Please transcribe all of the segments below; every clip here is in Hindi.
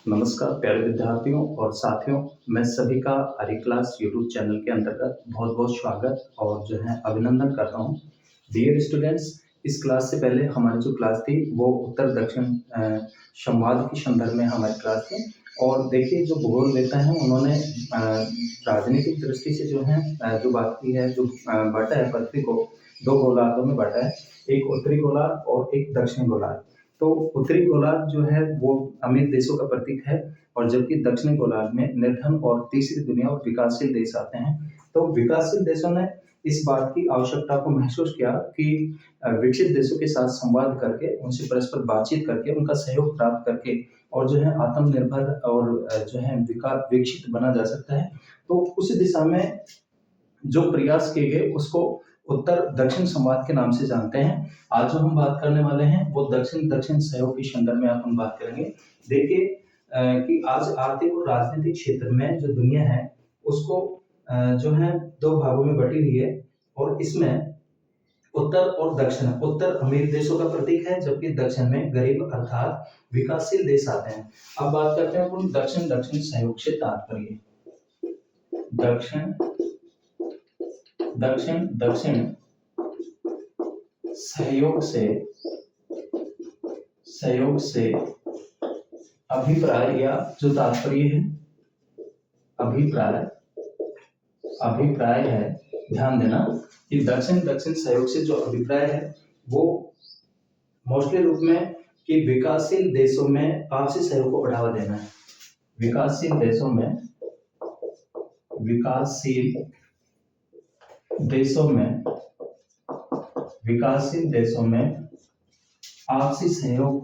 नमस्कार प्यारे विद्यार्थियों और साथियों, मैं सभी का हरी क्लास यूट्यूब चैनल के अंतर्गत बहुत-बहुत स्वागत और जो है अभिनंदन करता हूँ। डियर स्टूडेंट्स, इस क्लास से पहले हमारी जो क्लास थी वो उत्तर दक्षिण संवाद के संदर्भ में हमारी क्लास थी। और देखिए जो भूगोल नेता हैं उन्होंने राजनीतिक दृष्टि से जो है जो बात की है, जो बाँटा है पृथ्वी को 2 गोलार्धों में बाँटा है, एक उत्तरी गोलार्ध और एक दक्षिणी गोलार्ध। तो उत्तरी गोलार्ध जो है वो अमीर देशों का प्रतीक है और जबकि दक्षिणी गोलार्ध में निर्धन और तीसरी दुनिया और विकासशील देश आते हैं। तो विकासशील देशों ने इस बात की आवश्यकता को महसूस किया कि विकसित देशों के साथ संवाद करके, उनसे परस्पर बातचीत करके, उनका सहयोग प्राप्त करके और जो है आत्मनिर्भर और जो है विकसित बना जा सकता है। तो उस दिशा में जो प्रयास किए गए उसको उत्तर दक्षिण संवाद के नाम से जानते हैं। आज जो हम बात करने वाले हैं वो दक्षिण दक्षिण सहयोग के संदर्भ में हम बात करेंगे। देखिए कि आज आर्थिक और राजनीतिक क्षेत्र में जो दुनिया है उसको जो है 2 भागों में बटी हुई है और इसमें उत्तर और दक्षिण, उत्तर अमीर देशों का प्रतीक है जबकि दक्षिण में गरीब अर्थात विकासशील देश आते हैं। अब बात करते हैं अपन दक्षिण दक्षिण सहयोग से तात्पर्य। दक्षिण दक्षिण दक्षिण सहयोग से अभिप्राय या जो तात्पर्य है, अभिप्राय है। ध्यान देना कि दक्षिण दक्षिण सहयोग से जो अभिप्राय है वो मोस्टली रूप में कि विकासशील देशों में आपसी सहयोग को बढ़ावा देना है। विकासशील देशों में आपसी सहयोग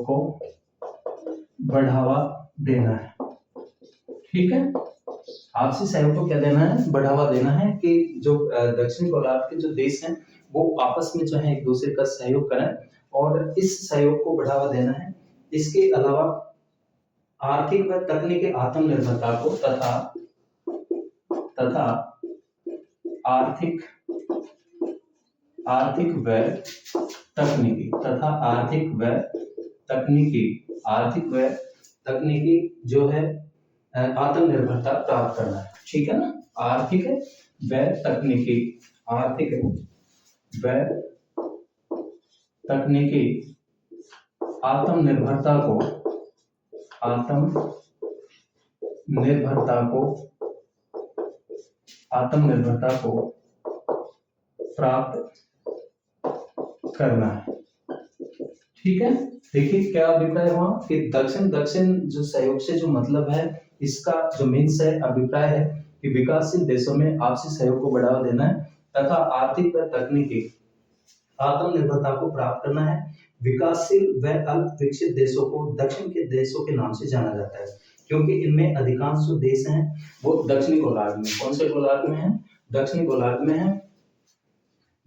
को बढ़ावा देना है। ठीक है, आपसी सहयोग को क्या देना है? बढ़ावा देना है कि जो दक्षिण गोलार्ध के जो देश हैं वो आपस में जो है एक दूसरे का सहयोग करें और इस सहयोग को बढ़ावा देना है। इसके अलावा आर्थिक व तकनीकी आत्मनिर्भरता को तथा आर्थिक व तकनीकी जो है आत्मनिर्भरता प्राप्त करना है। ठीक है ना, आर्थिक व तकनीकी आत्मनिर्भरता को प्राप्त करना है। ठीक है, देखिए क्या अभिप्राय हुआ कि दक्षिण दक्षिण जो सहयोग से जो मतलब है, इसका जो मीन्स है, अभिप्राय है कि विकासशील देशों में आपसी सहयोग को बढ़ावा देना है तथा आर्थिक व तकनीकी आत्मनिर्भरता को प्राप्त करना है। विकासशील व अल्प विकसित देशों को दक्षिण के देशों के नाम से जाना जाता है क्योंकि इनमें अधिकांश जो देश हैं वो दक्षिणी गोलार्ध में, कौन से गोलार्ध में है? दक्षिणी गोलार्ध में है।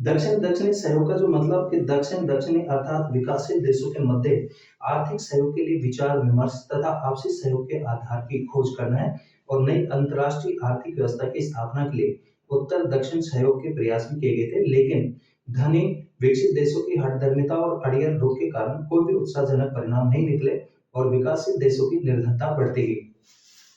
दक्षिण दक्षिणी सहयोग का जो मतलब कि दक्षिण दक्षिणी अर्थात विकासशील देशों के मध्य आर्थिक सहयोग के लिए विचार विमर्श तथा आपसी सहयोग के आधार की खोज करना है और नई अंतर्राष्ट्रीय आर्थिक व्यवस्था की स्थापना के लिए उत्तर दक्षिण सहयोग के प्रयास भी किए गए थे, लेकिन धनी विकसित देशों की हठधर्मिता और अड़ियल रोक के कारण कोई भी उत्साहजनक परिणाम नहीं निकले और विकासशील देशों की निर्धनता बढ़ती गई।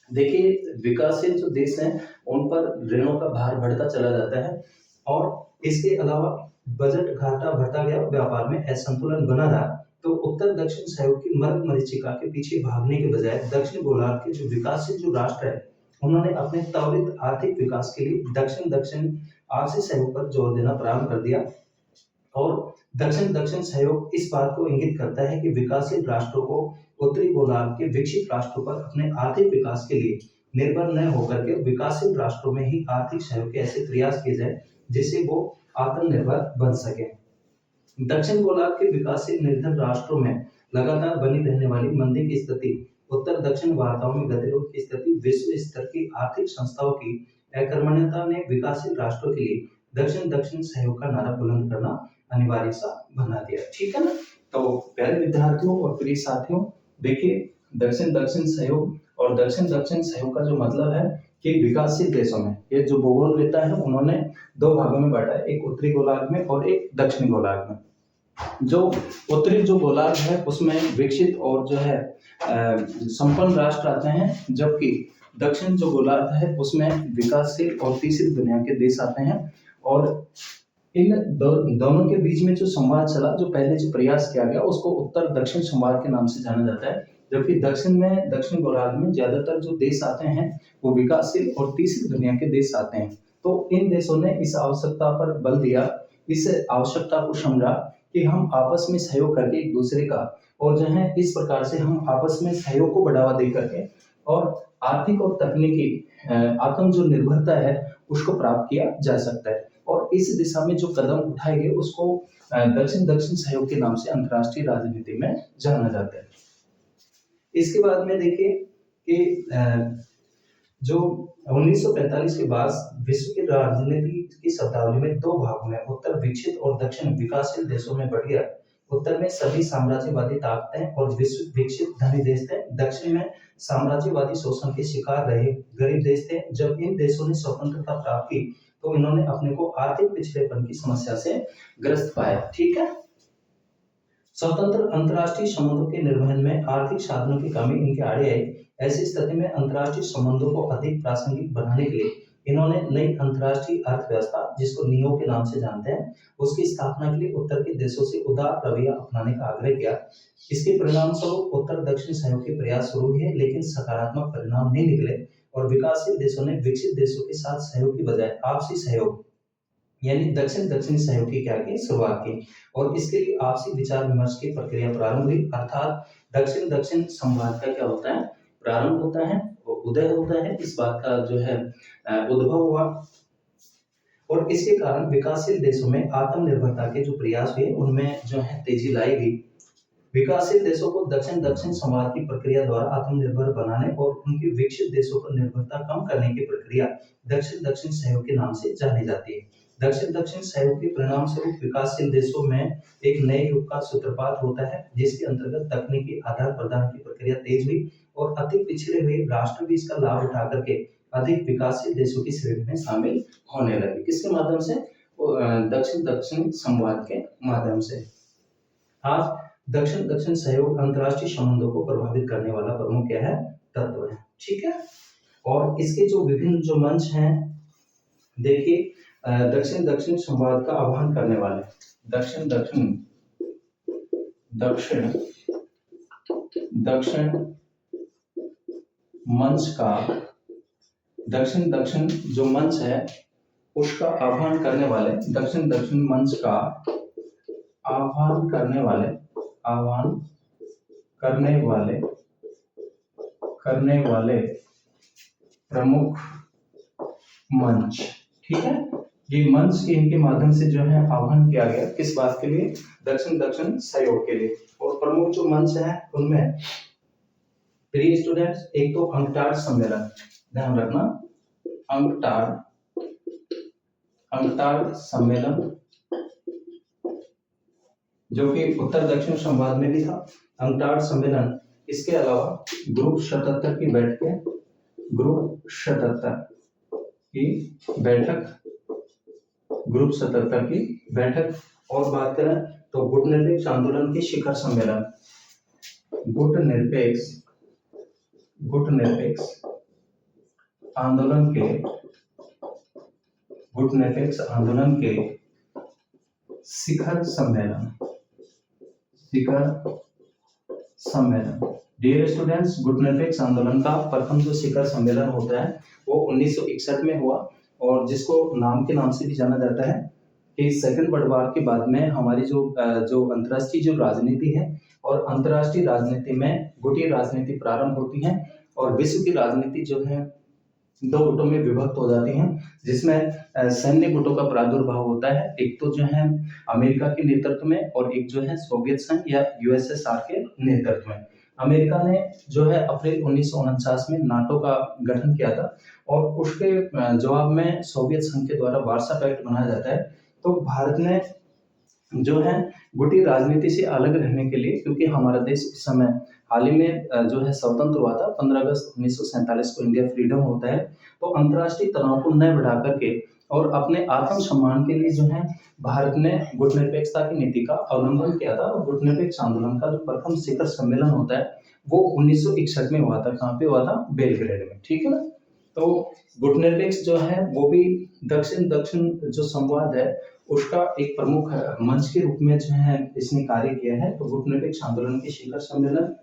देखिए विकासशील जो देश हैं उन पर ऋणों का भार बढ़ता चला जाता है और इसके अलावा बजट घाटा बढ़ता गया, व्यापार में असंतुलन बना रहा। तो उत्तर दक्षिण सहयोग की मर्ग मरीचिका के पीछे भागने के बजाय दक्षिण गोलार्ध के जो विकासशील जो राष्ट्र है उन्होंने अपने त्वरित आर्थिक विकास के लिए दक्षिण दक्षिण आपसी सहयोग पर जोर देना प्रारंभ कर दिया और दक्षिण दक्षिण सहयोग इस बात को इंगित करता है कि विकासशील राष्ट्रों को उत्तरी गोलार्ध के विकसित राष्ट्रों पर अपने आर्थिक विकास के लिए निर्भर न होकर के विकासशील राष्ट्रों में ही आर्थिक सहयोग के ऐसे प्रयास किए जाए जिससे वो आत्मनिर्भर बन सके। दक्षिण गोलार्ध के विकासशील निर्धन राष्ट्रों में लगातार बनी रहने वाली मंदी की स्थिति, उत्तर दक्षिण वार्ताओं में गतिरोध की स्थिति, विश्व स्तर की आर्थिक संस्थाओं की अकर्मण्यता ने विकासशील राष्ट्रों के लिए दक्षिण दक्षिण सहयोग का नारा बुलंद करना अनिवार्य सा बना दिया। ठीक है ना, तो प्यारे विद्यार्थियों और प्रिय साथियों, देखिए दक्षिण दक्षिण सहयोग और दक्षिण दक्षिण सहयोग का जो मतलब है कि विकासशील देशों में ये जो भूगोलवेत्ता है उन्होंने दो भागों में बांटा है, एक उत्तरी गोलार्ध में और एक दक्षिणी गोलार्ध में। जो उत्तरी जो गोलार्ध है उसमें विकसित और जो है संपन्न राष्ट्र आते हैं, जबकि दक्षिण जो गोलार्ध है उसमें विकासशील और तीसरी दुनिया के देश आते हैं। और इन दोनों के बीच में जो संवाद चला, जो पहले जो प्रयास किया गया उसको उत्तर दक्षिण संवाद के नाम से जाना जाता है, जबकि दक्षिण गोलार्ध में ज्यादातर जो देश आते हैं वो विकासशील और तीसरी दुनिया के देश आते हैं। तो इन देशों ने इस आवश्यकता पर बल दिया, इस आवश्यकता को समझा कि हम आपस में सहयोग करके एक दूसरे का, और जो है इस प्रकार से हम आपस में सहयोग को बढ़ावा दे करके और आर्थिक और तकनीकी आत्म जो निर्भरता है उसको प्राप्त किया जा सकता है। और इस दिशा में जो कदम उठाए गए उसको दक्षिण दक्षिण सहयोग के नाम से अंतर्राष्ट्रीय राजनीति में जाना जाता है। इसके बाद में देखिए कि जो 1945 के बाद विश्व की राजनीति की शब्दावली में दो भागों में उत्तर विकसित और दक्षिण विकासशील देशों में बढ़ गया। उत्तर में सभी साम्राज्यवादी ताकतें और विश्व विकसित धनी देश थे, दक्षिण में साम्राज्यवादी शोषण के शिकार रहे गरीब देश थे। जब इन देशों ने स्वतंत्रता प्राप्त की तो इन्होंने अपने को आर्थिक पिछड़ेपन की समस्या से ग्रस्त पाया। ठीक है, स्वतंत्र अंतर्राष्ट्रीय संबंधों के निर्वहन में आर्थिक साधनों की कमी इनके आड़े आई। ऐसी स्थिति में अंतर्राष्ट्रीय संबंधों को अधिक प्रासंगिक बनाने के लिए इन्होंने नई अंतर्राष्ट्रीय अर्थव्यवस्था, जिसको नियो के नाम से जानते हैं, उसकी स्थापना के लिए उत्तर के देशों से उदार रवैया अपनाने का आग्रह किया। इसके परिणाम स्वरूप उत्तर दक्षिण सहयोग के प्रयास शुरू हुए, लेकिन सकारात्मक परिणाम नहीं निकले और विकासशील देशों ने विकसित देशों के साथ सहयोग की बजाय आपसी सहयोग यानी दक्षिण दक्षिण सहयोग की क्या की शुरुआत की, और इसके लिए आपसी विचार विमर्श की प्रक्रिया प्रारंभ हुई। अर्थात दक्षिण दक्षिण संवाद का क्या होता है, प्रारंभ होता है, उदय होता है, इस बात का जो है उद्भव हुआ। और इसके कारण विकासशील देशों में आत्मनिर्भरता के जो प्रयास हुए उनमें जो है तेजी लाई गई। विकासशील देशों को दक्षिण दक्षिण संवाद की प्रक्रिया द्वारा आत्मनिर्भर बनाने और उनकी विकसित देशों पर निर्भरता कम करने की प्रक्रिया दक्षिण दक्षिण सहयोग के नाम से जानी जाती है। दक्षिण दक्षिण सहयोग के परिणाम स्वरूप विकासशील देशों में एक नए युग का सूत्रपात होता है, जिसके अंतर्गत तकनीकी आदान प्रदान की प्रक्रिया तेज हुई और अति पिछड़े हुए राष्ट्र भी इसका लाभ उठा करके अधिक विकासशील देशों की श्रेणी में शामिल होने लगे। किसके माध्यम से? दक्षिण दक्षिण संवाद के माध्यम से। आज दक्षिण दक्षिण सहयोग अंतर्राष्ट्रीय संबंधों को प्रभावित करने वाला प्रमुख क्या है, तत्व है। ठीक है, और इसके जो विभिन्न जो मंच हैं, देखिए दक्षिण दक्षिण संवाद का आह्वान करने वाले दक्षिण दक्षिण दक्षिण दक्षिण मंच का दक्षिण दक्षिण जो मंच है उसका आह्वान करने वाले दक्षिण दक्षिण मंच का आह्वान करने वाले प्रमुख मंच। ठीक है, ये मंच के इनके माध्यम से जो है आह्वान किया गया, किस बात के लिए? दक्षिण दक्षिण सहयोग के लिए। और प्रमुख जो मंच है उनमें प्रिय स्टूडेंट्स, एक तो अंकटाड सम्मेलन, ध्यान रखना, अंकटाड सम्मेलन जो कि उत्तर दक्षिण संवाद में भी था, अंकटाड सम्मेलन। इसके अलावा ग्रुप 77 की बैठकें, ग्रुप 77 की बैठक। और बात करें तो गुटनिरपेक्ष आंदोलन के शिखर सम्मेलन, गुटनिरपेक्ष आंदोलन के शिखर सम्मेलन। डियर स्टूडेंट्स, गुटनिरपेक्ष आंदोलन का प्रथम जो शिखर सम्मेलन होता है वो 1961 में हुआ, और जिसको नाम के नाम से भी जाना जाता है कि सेकंड वर्ल्ड वॉर के बाद में हमारी जो अंतर्राष्ट्रीय जो राजनीति है, और अंतर्राष्ट्रीय राजनीति में गुटीय राजनीति प्रारंभ होती है, और विश्व की राजनीति जो है दो गुटों में विभक्त हो जाती हैं, जिसमें सैन्य गुटों का प्रादुर्भाव होता है। एक तो जो है अमेरिका के नेतृत्व में, और एक जो है सोवियत संघ या यूएसएसआर के नेतृत्व में। अमेरिका ने जो है अप्रैल 1949 में नाटो का गठन किया था, और उसके जवाब में सोवियत संघ के द्वारा वार्सा पैक्ट बनाया जाता है। तो भारत ने जो है गुटी राजनीति से अलग रहने के लिए, क्योंकि हमारा देश उस समय हाल ही में जो है स्वतंत्र हुआ था 15 अगस्त 1947 को इंडिया फ्रीडम होता है, तो अंतर्राष्ट्रीय तनाव को न बढ़ा करके और अपने आत्मसम्मान के लिए जो है भारत ने गुटनिरपेक्षता की नीति का अवलंबन किया था। और गुटनिरपेक्ष आंदोलन का जो प्रथम शिखर सम्मेलन होता है वो 1961 में हुआ था। कहाँ पे हुआ था? बेलग्रेड में। ठीक है ना? तो गुटनिरपेक्ष जो है वो भी दक्षिण दक्षिण जो संवाद है उसका एक प्रमुख मंच के रूप में जो है इसने कार्य किया है। तो गुटनिरपेक्ष आंदोलन के शिखर सम्मेलन,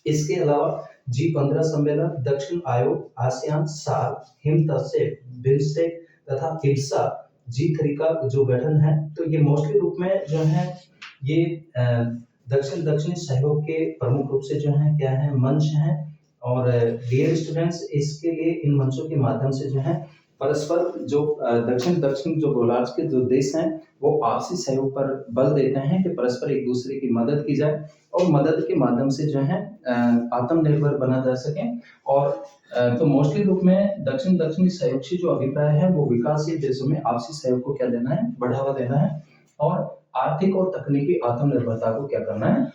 इसके अलावा G15 सम्मेलन, दक्षिण आयोग, आसियान, सार्क, हिम तत्सम, बिम्स्टेक तथा इब्सा G3 का जो गठन है, तो ये मोस्टली रूप में जो है ये दक्षिण दक्षिणी सहयोग के प्रमुख रूप से जो है क्या है मंच है। और डियर स्टूडेंट्स, इसके लिए इन मंचों के माध्यम से जो है परस्पर जो दक्षिण दक्षिण जो गोलार्ध के जो देश हैं वो आपसी सहयोग पर बल देते हैं कि परस्पर एक दूसरे की मदद की जाए और मदद के माध्यम से जो है आत्मनिर्भर बना जा सके। और तो मोस्टली रूप में दक्षिण दक्षिणी सहयोग से जो अभिप्राय है वो विकासशील देशों में आपसी सहयोग को क्या देना है? बढ़ावा देना है और आर्थिक और तकनीकी आत्मनिर्भरता को क्या करना है?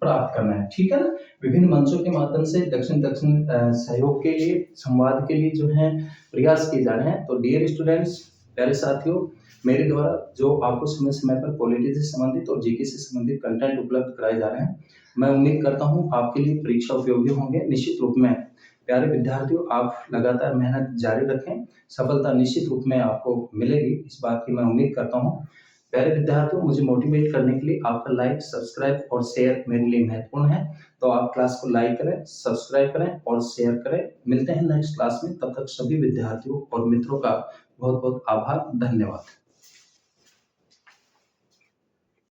प्राप्त करना है। ठीक है ना? विभिन्न मंचों के माध्यम से दक्षिण दक्षिण सहयोग के लिए, संवाद के लिए जो है प्रयास किए जा रहे हैं। तो डियर स्टूडेंट्स, प्यारे साथियों, मेरे द्वारा जो आपको समय समय पर पॉलिटी से संबंधित और जीके से संबंधित कंटेंट उपलब्ध कराए जा रहे हैं, मैं उम्मीद करता हूँ आपके लिए परीक्षा उपयोगी होंगे। निश्चित रूप में प्यारे विद्यार्थियों, आप लगातार मेहनत जारी रखें, सफलता निश्चित रूप में आपको मिलेगी, इस बात की मैं उम्मीद करता हूँ। प्यारे विद्यार्थियों, मुझे मोटिवेट करने के लिए आपका लाइक, सब्सक्राइब और शेयर मेरे लिए महत्वपूर्ण है। तो आप क्लास को लाइक करें, सब्सक्राइब करें और शेयर करें। मिलते हैं नेक्स्ट क्लास में, तब तक सभी विद्यार्थियों और मित्रों का बहुत बहुत आभार, धन्यवाद।